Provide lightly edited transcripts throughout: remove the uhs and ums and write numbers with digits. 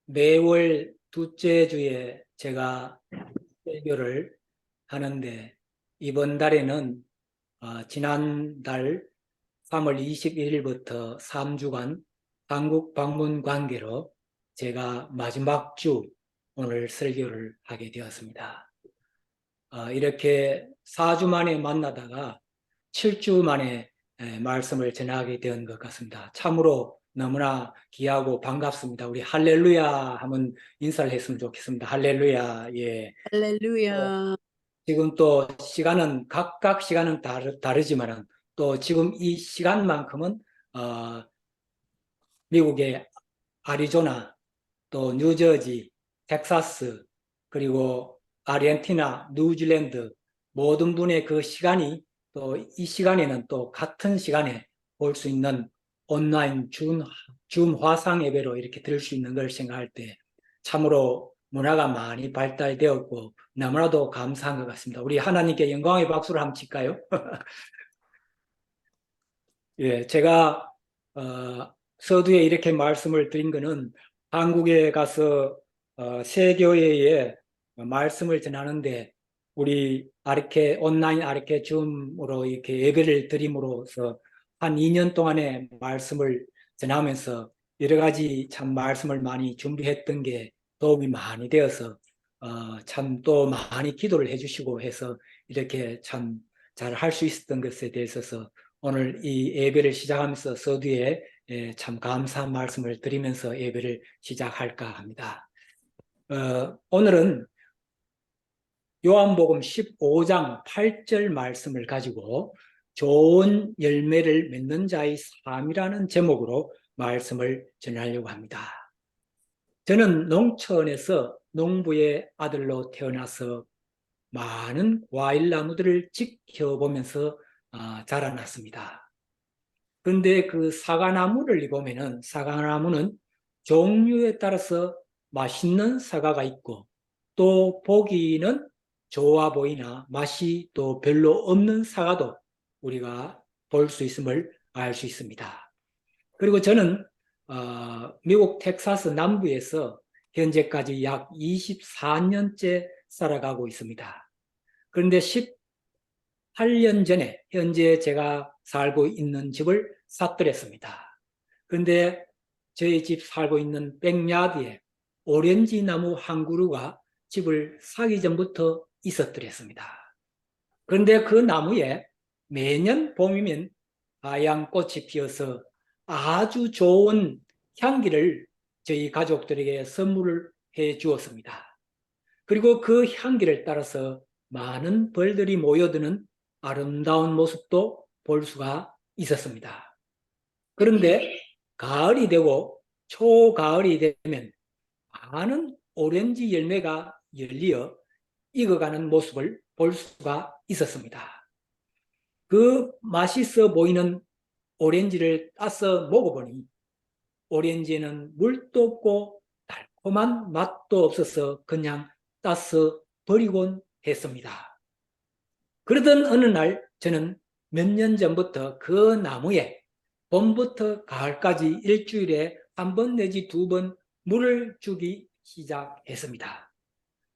매월 둘째 주에 제가 설교를 하는데 이번 달에는 지난달 3월 21일부터 3주간 한국 방문 관계로 제가 마지막 주 오늘 설교를 하게 되었습니다. 이렇게 4주 만에 만나다가 7주 만에 말씀을 전하게 된 것 같습니다. 참으로 너무나 귀하고 반갑습니다. 우리 할렐루야 하면 인사를 했으면 좋겠습니다. 할렐루야. 예. 할렐루야. 지금 또 시간은 각각 시간은 다르지만은 또 지금 이 시간만큼은 어, 미국의 아리조나 또 뉴저지, 텍사스 그리고 아르헨티나, 뉴질랜드 모든 분의 그 시간이 또 이 시간에는 또 같은 시간에 볼 수 있는 온라인 줌 화상 예배로 이렇게 들을 수 있는 걸 생각할 때 참으로 문화가 많이 발달되었고 너무나도 감사한 것 같습니다. 우리 하나님께 영광의 박수를 한번 칠까요? 예, 제가 서두에 이렇게 말씀을 드린 거는 한국에 가서 새 교회에 말씀을 전하는데 우리 아르케 온라인 아르케 줌으로 이렇게 예배를 드림으로써 한 2년 동안의 말씀을 전하면서 여러 가지 참 말씀을 많이 준비했던 게 도움이 많이 되어서 참 또 많이 기도를 해주시고 해서 이렇게 참 잘 할 수 있었던 것에 대해서 오늘 이 예배를 시작하면서 서두에 참 감사한 말씀을 드리면서 예배를 시작할까 합니다. 오늘은 요한복음 15장 8절 말씀을 가지고 좋은 열매를 맺는 자의 삶이라는 제목으로 말씀을 전하려고 합니다. 저는 농촌에서 농부의 아들로 태어나서 많은 과일나무들을 지켜보면서 자라났습니다. 그런데 그 사과나무를 보면은 사과나무는 종류에 따라서 맛있는 사과가 있고 또 보기는 좋아 보이나 맛이 또 별로 없는 사과도 우리가 볼 수 있음을 알 수 있습니다. 그리고 저는 미국 텍사스 남부에서 현재까지 약 24년째 살아가고 있습니다. 그런데 18년 전에 현재 제가 살고 있는 집을 샀더랬습니다. 그런데 저희 집 살고 있는 백야드에 오렌지 나무 한 그루가 집을 사기 전부터 있었더랬습니다. 그런데 그 나무에 매년 봄이면 하얀 꽃이 피어서 아주 좋은 향기를 저희 가족들에게 선물을 해 주었습니다. 그리고 그 향기를 따라서 많은 벌들이 모여드는 아름다운 모습도 볼 수가 있었습니다. 그런데 가을이 되고 초가을이 되면 많은 오렌지 열매가 열리어 익어가는 모습을 볼 수가 있었습니다. 그 맛있어 보이는 오렌지를 따서 먹어보니 오렌지는 물도 없고 달콤한 맛도 없어서 그냥 따서 버리곤 했습니다. 그러던 어느 날 저는 몇 년 전부터 그 나무에 봄부터 가을까지 일주일에 한 번 내지 두 번 물을 주기 시작했습니다.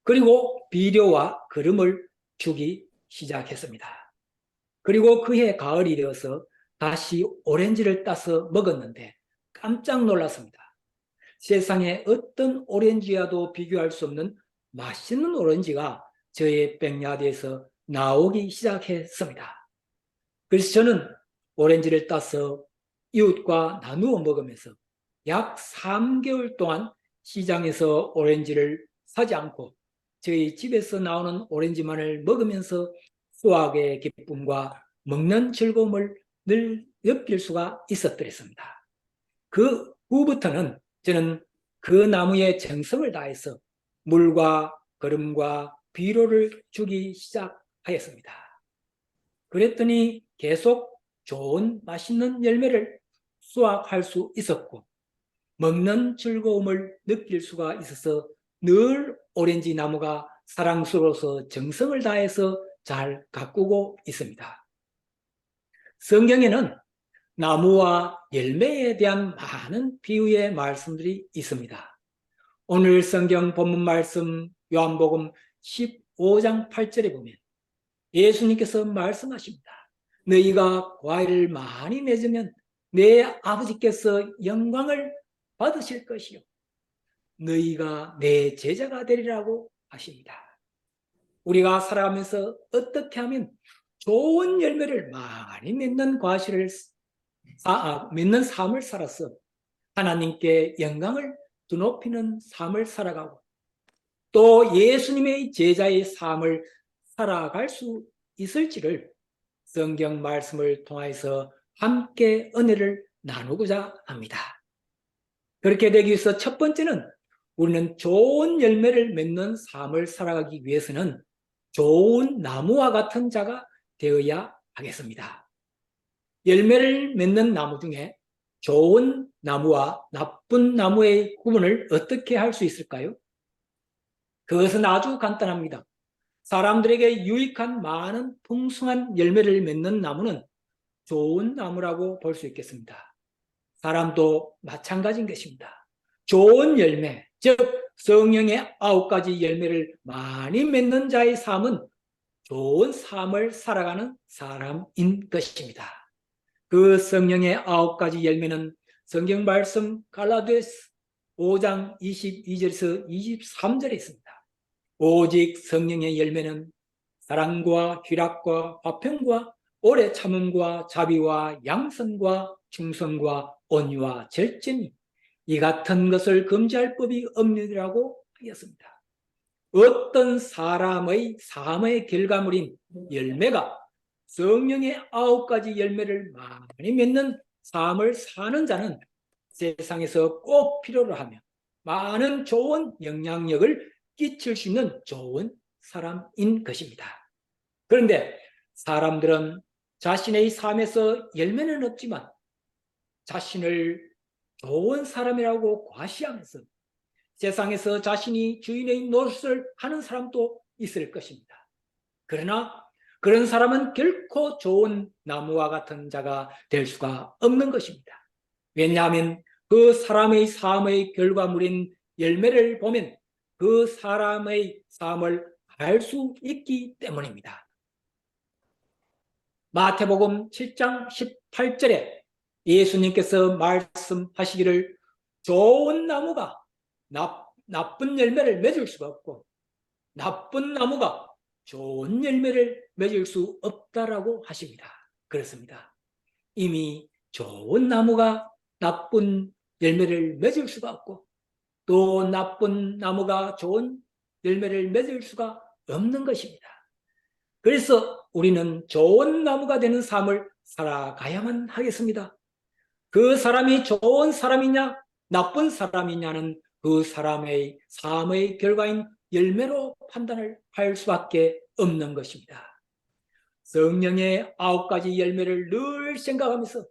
그리고 비료와 거름을 주기 시작했습니다. 그리고 그해 가을이 되어서 다시 오렌지를 따서 먹었는데 깜짝 놀랐습니다. 세상에 어떤 오렌지와도 비교할 수 없는 맛있는 오렌지가 저의 백야드에서 나오기 시작했습니다. 그래서 저는 오렌지를 따서 이웃과 나누어 먹으면서 약 3개월 동안 시장에서 오렌지를 사지 않고 저희 집에서 나오는 오렌지만을 먹으면서 수확의 기쁨과 먹는 즐거움을 늘 느낄 수가 있었더랬습니다. 그 후부터는 저는 그 나무에 정성을 다해서 물과 거름과 비료를 주기 시작하였습니다. 그랬더니 계속 좋은 맛있는 열매를 수확할 수 있었고 먹는 즐거움을 느낄 수가 있어서 늘 오렌지 나무가 사랑스러워서 정성을 다해서 잘 가꾸고 있습니다. 성경에는 나무와 열매에 대한 많은 비유의 말씀들이 있습니다. 오늘 성경 본문 말씀 요한복음 15장 8절에 보면 예수님께서 말씀하십니다. 너희가 과일을 많이 맺으면 내 아버지께서 영광을 받으실 것이요 너희가 내 제자가 되리라고 하십니다. 우리가 살아가면서 어떻게 하면 좋은 열매를 많이 맺는 맺는 삶을 살아서 하나님께 영광을 드높이는 삶을 살아가고 또 예수님의 제자의 삶을 살아갈 수 있을지를 성경 말씀을 통해서 함께 은혜를 나누고자 합니다. 그렇게 되기 위해서 첫 번째는 우리는 좋은 열매를 맺는 삶을 살아가기 위해서는 좋은 나무와 같은 자가 되어야 하겠습니다. 열매를 맺는 나무 중에 좋은 나무와 나쁜 나무의 구분을 어떻게 할 수 있을까요? 그것은 아주 간단합니다. 사람들에게 유익한 많은 풍성한 열매를 맺는 나무는 좋은 나무라고 볼 수 있겠습니다. 사람도 마찬가지인 것입니다. 좋은 열매, 즉 성령의 9가지 열매를 많이 맺는 자의 삶은 좋은 삶을 살아가는 사람인 것입니다. 그 성령의 9가지 열매는 성경 말씀 갈라디아서 5장 22절에서 23절에 있습니다. 오직 성령의 열매는 사랑과 희락과 화평과 오래 참음과 자비와 양선과 충성과 온유와 절제니 이 같은 것을 금지할 법이 없느니라고 하였습니다. 어떤 사람의 삶의 결과물인 열매가 성령의 9가지 열매를 많이 맺는 삶을 사는 자는 세상에서 꼭 필요로 하며 많은 좋은 영향력을 끼칠 수 있는 좋은 사람인 것입니다. 그런데 사람들은 자신의 삶에서 열매는 없지만 자신을 좋은 사람이라고 과시하면서 세상에서 자신이 주인의 노릇을 하는 사람도 있을 것입니다. 그러나 그런 사람은 결코 좋은 나무와 같은 자가 될 수가 없는 것입니다. 왜냐하면 그 사람의 삶의 결과물인 열매를 보면 그 사람의 삶을 알 수 있기 때문입니다. 마태복음 7장 18절에 예수님께서 말씀하시기를 좋은 나무가 나쁜 열매를 맺을 수가 없고 나쁜 나무가 좋은 열매를 맺을 수 없다라고 하십니다. 그렇습니다. 이미 좋은 나무가 나쁜 열매를 맺을 수가 없고 또 나쁜 나무가 좋은 열매를 맺을 수가 없는 것입니다. 그래서 우리는 좋은 나무가 되는 삶을 살아가야만 하겠습니다. 그 사람이 좋은 사람이냐 나쁜 사람이냐는 그 사람의 삶의 결과인 열매로 판단을 할 수밖에 없는 것입니다. 성령의 9가지 열매를 늘 생각하면서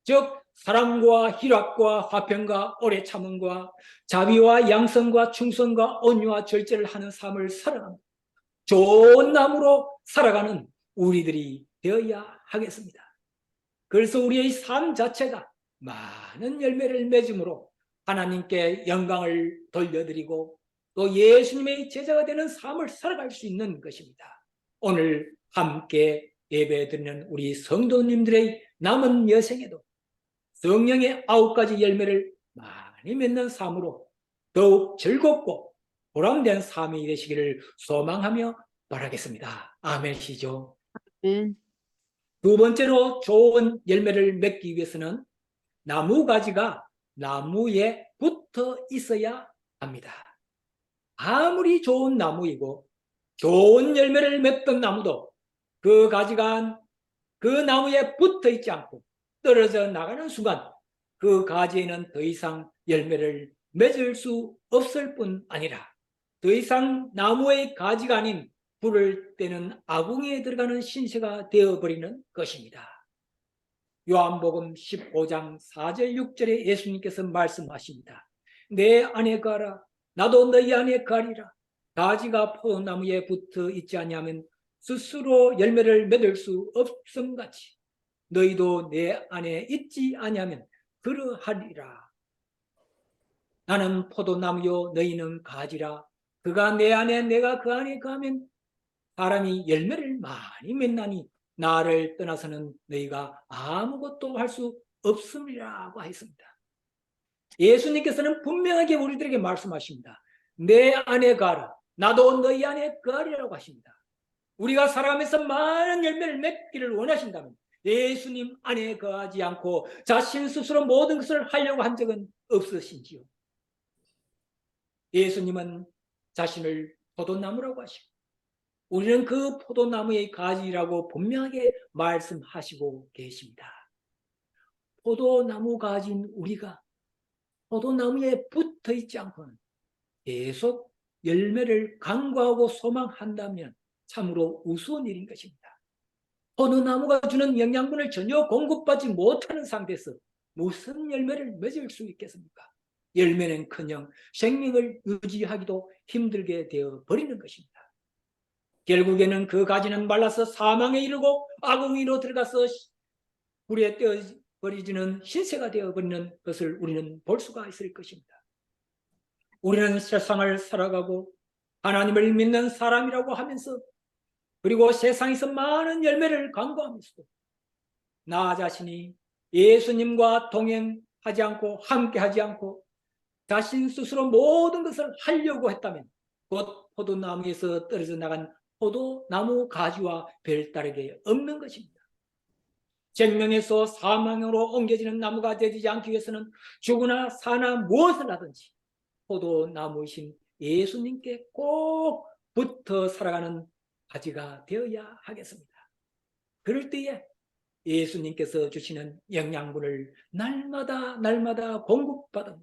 즉 사랑과 희락과 화평과 오래 참음과 자비와 양선과 충성과 온유와 절제를 하는 삶을 살아갑니다. 좋은 나무로 살아가는 우리들이 되어야 하겠습니다. 그래서 우리의 삶 자체가 많은 열매를 맺음으로 하나님께 영광을 돌려드리고 또 예수님의 제자가 되는 삶을 살아갈 수 있는 것입니다. 오늘 함께 예배드리는 우리 성도님들의 남은 여생에도 성령의 9가지 열매를 많이 맺는 삶으로 더욱 즐겁고 보람된 삶이 되시기를 소망하며 바라겠습니다. 아멘이시죠. 두 번째로 좋은 열매를 맺기 위해서는 나무 가지가 나무에 붙어 있어야 합니다. 아무리 좋은 나무이고 좋은 열매를 맺던 나무도 그 가지가 그 나무에 붙어 있지 않고 떨어져 나가는 순간 그 가지에는 더 이상 열매를 맺을 수 없을 뿐 아니라 더 이상 나무의 가지가 아닌 불을 떼는 아궁이에 들어가는 신세가 되어버리는 것입니다. 요한복음 15장 4절 6절에 예수님께서 말씀하십니다. 내 안에 가라 나도 너희 안에 가리라. 가지가 포도나무에 붙어 있지 아니하면 스스로 열매를 맺을 수 없음같이 너희도 내 안에 있지 아니하면 그러하리라. 나는 포도나무요 너희는 가지라. 그가 내 안에 내가 그 안에 거하면 사람이 열매를 많이 맺나니 나를 떠나서는 너희가 아무것도 할 수 없음이라고 하였습니다. 예수님께서는 분명하게 우리들에게 말씀하십니다. 내 안에 가라. 나도 너희 안에 거하리라고 하십니다. 우리가 살아가면서 많은 열매를 맺기를 원하신다면 예수님 안에 거하지 않고 자신 스스로 모든 것을 하려고 한 적은 없으신지요? 예수님은 자신을 포도나무라고 하시고 우리는 그 포도나무의 가지라고 분명하게 말씀하시고 계십니다. 포도나무 가지인 우리가 포도나무에 붙어 있지 않고는 계속 열매를 간구하고 소망한다면 참으로 우스운 일인 것입니다. 포도나무가 주는 영양분을 전혀 공급받지 못하는 상태에서 무슨 열매를 맺을 수 있겠습니까? 열매는커녕 생명을 유지하기도 힘들게 되어 버리는 것입니다. 결국에는 그 가지는 말라서 사망에 이르고 아궁이로 들어가서 불에 떼어버리지는 신세가 되어버리는 것을 우리는 볼 수가 있을 것입니다. 우리는 세상을 살아가고 하나님을 믿는 사람이라고 하면서 그리고 세상에서 많은 열매를 간구하면서도 나 자신이 예수님과 동행하지 않고 함께하지 않고 자신 스스로 모든 것을 하려고 했다면 곧 포도나무에서 떨어져 나간 포도나무 가지와 별다르게 없는 것입니다. 생명에서 사망으로 옮겨지는 나무가 되지 않기 위해서는 죽으나 사나 무엇을 하든지 포도나무이신 예수님께 꼭 붙어 살아가는 가지가 되어야 하겠습니다. 그럴 때에 예수님께서 주시는 영양분을 날마다 공급받은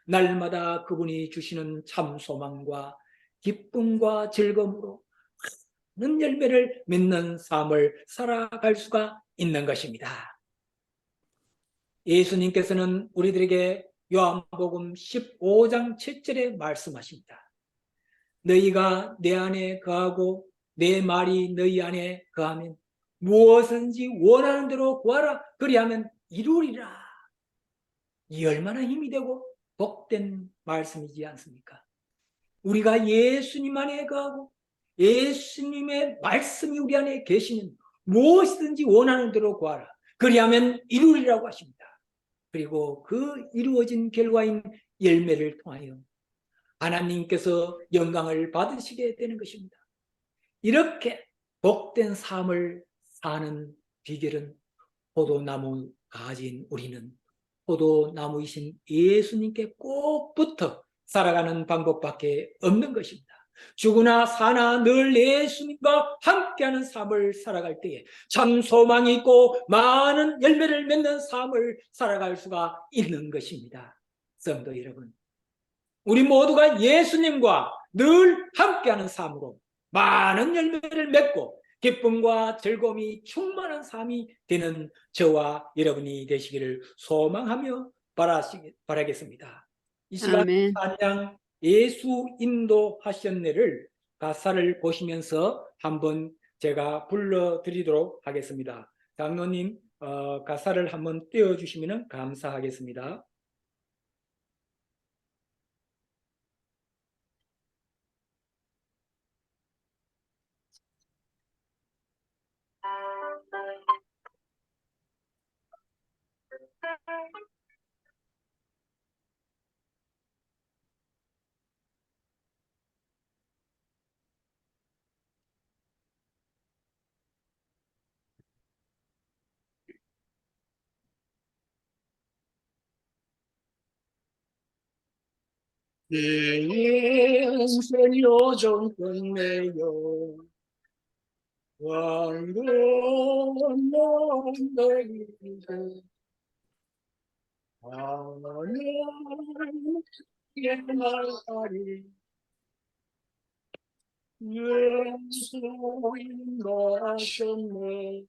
날마다 그분이 주시는 참 소망과 기쁨과 즐거움으로 많은 열매를 맺는 삶을 살아갈 수가 있는 것입니다. 예수님께서는 우리들에게 요한복음 15장 7절에 말씀하십니다. 너희가 내 안에 거하고 내 말이 너희 안에 거하면 무엇든지 원하는 대로 구하라. 그리하면 이루리라. 이 얼마나 힘이 되고 복된 말씀이지 않습니까? 우리가 예수님 안에 거하고 예수님의 말씀이 우리 안에 계시면 무엇이든지 원하는 대로 구하라. 그리하면 이루리라고 하십니다. 그리고 그 이루어진 결과인 열매를 통하여 하나님께서 영광을 받으시게 되는 것입니다. 이렇게 복된 삶을 사는 비결은 포도나무 가진 우리는 포도나무이신 예수님께 꼭 붙어 살아가는 방법밖에 없는 것입니다. 죽으나 사나 늘 예수님과 함께하는 삶을 살아갈 때에 참 소망이 있고 많은 열매를 맺는 삶을 살아갈 수가 있는 것입니다. 성도 여러분, 우리 모두가 예수님과 늘 함께하는 삶으로 많은 열매를 맺고 기쁨과 즐거움이 충만한 삶이 되는 저와 여러분이 되시기를 소망하며 바라겠습니다. 이 시간 아멘. 찬양 예수 인도하셨네를 가사를 보시면서 한번 제가 불러드리도록 하겠습니다. 장로님 가사를 한번 띄워주시면 감사하겠습니다. 인생 요정 끝내요 왕건 너희들 하나님의 말하리 예수 인도하셨네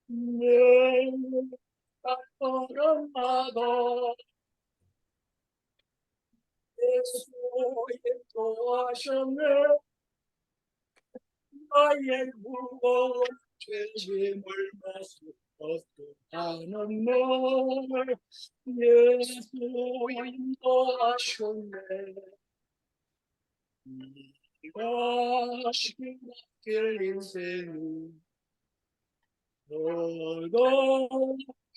내가 걸어가도 예수 인도하셨네 나의 무거운 죄짐을 마시고 하는 널 예수 인도하셨네. 네가 시작될 인생은 너도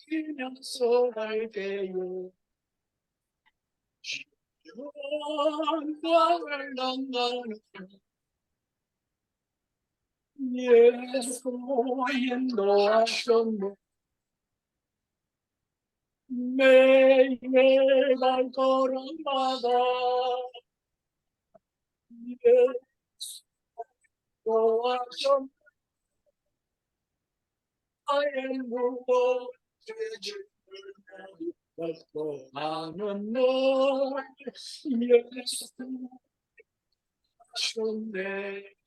이면서 갈 때에 영광을 나가는 예수 인도하셨네. 매일 발걸음마다 예수 인도하셨네. 나의 무거운 죄짐을 벗고 하는 널 예수 하셨네.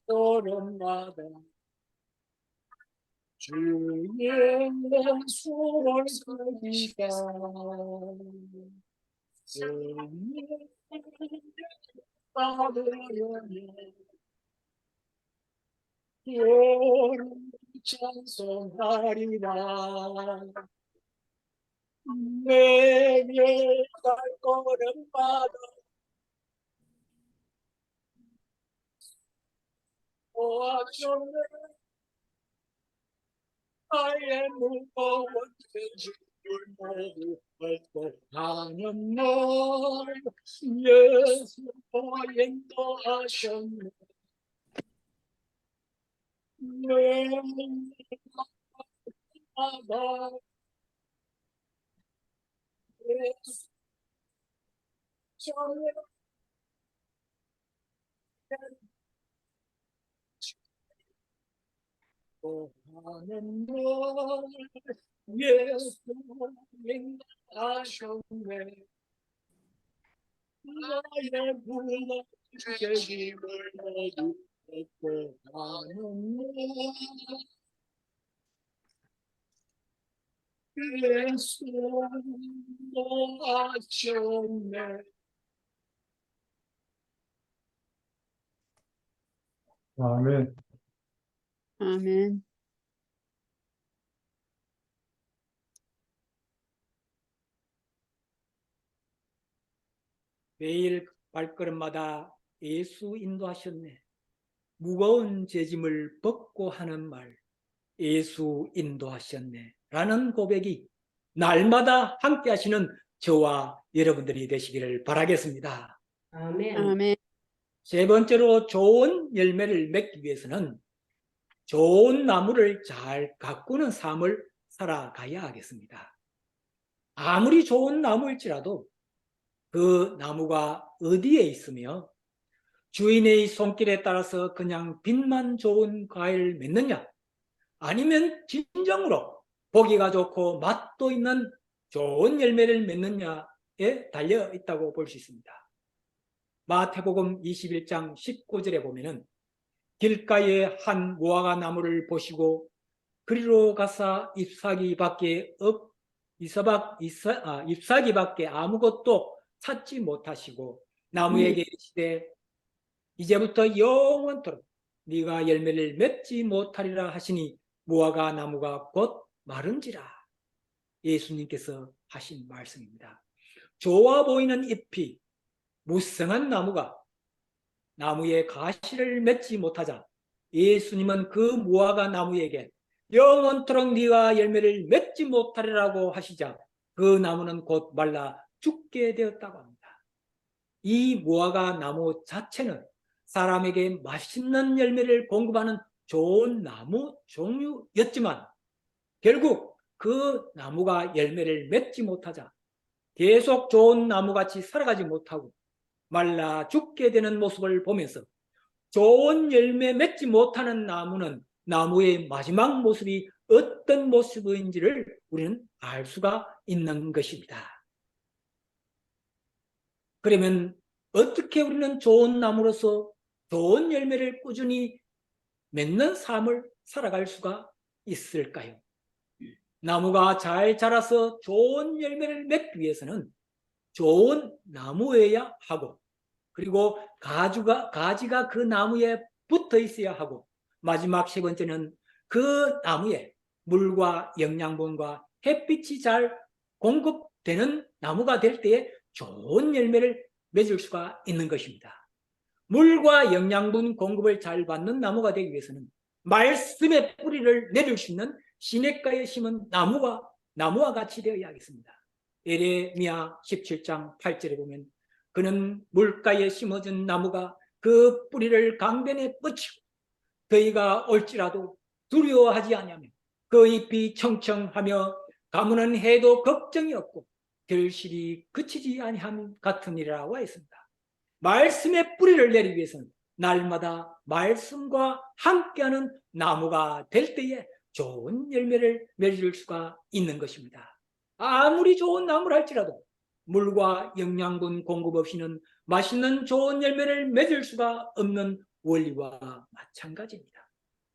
걸음마다 주의 손을 살기가 받으려니 여름 찬송하리라. 내게 발걸음마다 도와주네. 나의 무거운 죄짐을 모두 벗고 가는 널 예수 인도하셨네. 내마다 예수 인도하는 널 예수 인도하셨네. 나의 무거운 죄짐을 모두 벗고 가는 널 예수 인도하셨네. 아멘. 아멘. 매일 발걸음마다 예수 인도하셨네. 무거운 죄짐을 벗고 하는 말, 예수 인도하셨네. 라는 고백이 날마다 함께 하시는 저와 여러분들이 되시기를 바라겠습니다. 아멘. 아멘. 세 번째로 좋은 열매를 맺기 위해서는 좋은 나무를 잘 가꾸는 삶을 살아가야 하겠습니다. 아무리 좋은 나무일지라도 그 나무가 어디에 있으며 주인의 손길에 따라서 그냥 빛만 좋은 과일을 맺느냐, 아니면 진정으로 보기가 좋고 맛도 있는 좋은 열매를 맺느냐에 달려 있다고 볼 수 있습니다. 마태복음 21장 19절에 보면은 길가에 한 무화과 나무를 보시고 그리로 가사 잎사귀밖에 아무것도 찾지 못하시고 나무에게 이르시되 이제부터 영원토록 네가 열매를 맺지 못하리라 하시니 무화과 나무가 곧 마른지라. 예수님께서 하신 말씀입니다. 좋아 보이는 잎이 무성한 나무가 나무에 가시를 맺지 못하자 예수님은 그 무화과 나무에게 영원토록 네가 열매를 맺지 못하리라고 하시자 그 나무는 곧 말라 죽게 되었다고 합니다. 이 무화과 나무 자체는 사람에게 맛있는 열매를 공급하는 좋은 나무 종류였지만 결국 그 나무가 열매를 맺지 못하자 계속 좋은 나무같이 살아가지 못하고 말라 죽게 되는 모습을 보면서 좋은 열매 맺지 못하는 나무는 나무의 마지막 모습이 어떤 모습인지를 우리는 알 수가 있는 것입니다. 그러면 어떻게 우리는 좋은 나무로서 좋은 열매를 꾸준히 맺는 삶을 살아갈 수가 있을까요? 나무가 잘 자라서 좋은 열매를 맺기 위해서는 좋은 나무여야 하고, 그리고 가지가 그 나무에 붙어 있어야 하고, 마지막 세 번째는 그 나무에 물과 영양분과 햇빛이 잘 공급되는 나무가 될 때에 좋은 열매를 맺을 수가 있는 것입니다. 물과 영양분 공급을 잘 받는 나무가 되기 위해서는 말씀의 뿌리를 내릴 수 있는 시냇가에 심은 나무와 같이 되어야 하겠습니다. 예레미야 17장 8절에 보면 그는 물가에 심어진 나무가 그 뿌리를 강변에 뻗치고 더위가 올지라도 두려워하지 아니하며 그 잎이 청청하며 가무는 해도 걱정이 없고 결실이 그치지 아니함 같으니라 했습니다. 말씀의 뿌리를 내리기 위해서는 날마다 말씀과 함께하는 나무가 될 때에 좋은 열매를 맺을 수가 있는 것입니다. 아무리 좋은 나무를 할지라도 물과 영양분 공급 없이는 맛있는 좋은 열매를 맺을 수가 없는 원리와 마찬가지입니다.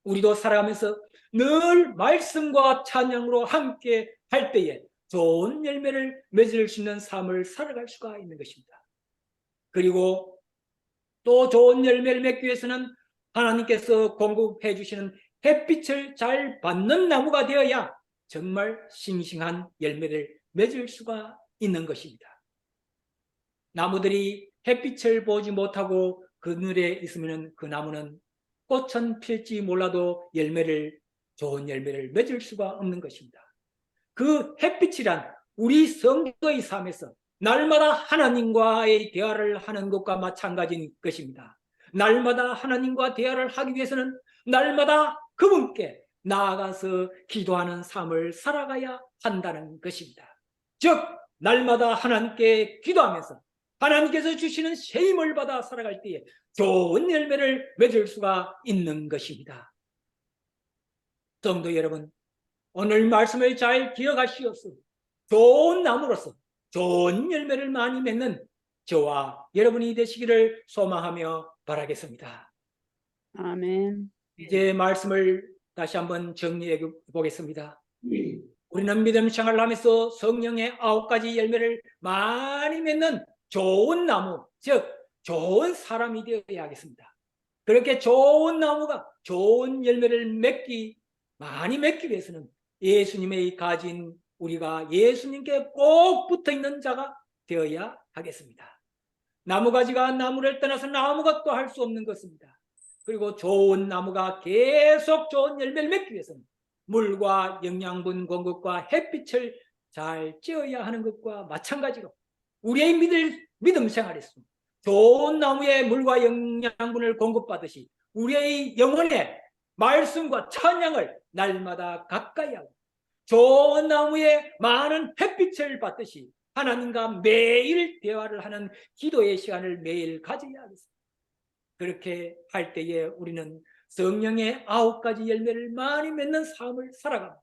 우리도 살아가면서 늘 말씀과 찬양으로 함께 할 때에 좋은 열매를 맺을 수 있는 삶을 살아갈 수가 있는 것입니다. 그리고 또 좋은 열매를 맺기 위해서는 하나님께서 공급해 주시는 햇빛을 잘 받는 나무가 되어야 정말 싱싱한 열매를 맺을 수가 있는 것입니다. 나무들이 햇빛을 보지 못하고 그늘에 있으면 그 나무는 꽃은 필지 몰라도 좋은 열매를 맺을 수가 없는 것입니다. 그 햇빛이란 우리 성도의 삶에서 날마다 하나님과의 대화를 하는 것과 마찬가지인 것입니다. 날마다 하나님과 대화를 하기 위해서는 날마다 그분께 나아가서 기도하는 삶을 살아가야 한다는 것입니다. 즉 날마다 하나님께 기도하면서 하나님께서 주시는 새 힘을 받아 살아갈 때에 좋은 열매를 맺을 수가 있는 것입니다. 성도 여러분, 오늘 말씀을 잘 기억하시옵소서. 좋은 나무로서 좋은 열매를 많이 맺는 저와 여러분이 되시기를 소망하며 바라겠습니다. 아멘. 이제 말씀을 다시 한번 정리해 보겠습니다. 우리는 믿음 생활을 하면서 성령의 9가지 열매를 많이 맺는 좋은 나무, 즉 좋은 사람이 되어야 하겠습니다. 그렇게 좋은 나무가 좋은 열매를 많이 맺기 위해서는 예수님의 가진 우리가 예수님께 꼭 붙어있는 자가 되어야 하겠습니다. 나무가지가 나무를 떠나서는 아무것도 할 수 없는 것입니다. 그리고 좋은 나무가 계속 좋은 열매를 맺기 위해서는 물과 영양분 공급과 햇빛을 잘 쬐어야 하는 것과 마찬가지로 우리의 믿음 생활에서 좋은 나무에 물과 영양분을 공급받듯이 우리의 영혼에 말씀과 찬양을 날마다 가까이 하고 좋은 나무에 많은 햇빛을 받듯이 하나님과 매일 대화를 하는 기도의 시간을 매일 가져야 하겠습니다. 그렇게 할 때에 우리는 성령의 9가지 열매를 많이 맺는 삶을 살아가고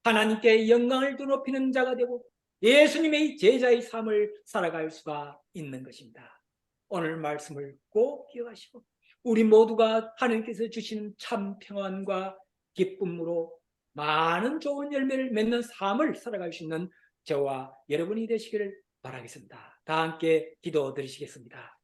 하나님께 영광을 높이는 자가 되고 예수님의 제자의 삶을 살아갈 수가 있는 것입니다. 오늘 말씀을 꼭 기억하시고 우리 모두가 하나님께서 주시는 참 평안과 기쁨으로 많은 좋은 열매를 맺는 삶을 살아갈 수 있는 저와 여러분이 되시기를 바라겠습니다. 다 함께 기도 드리시겠습니다.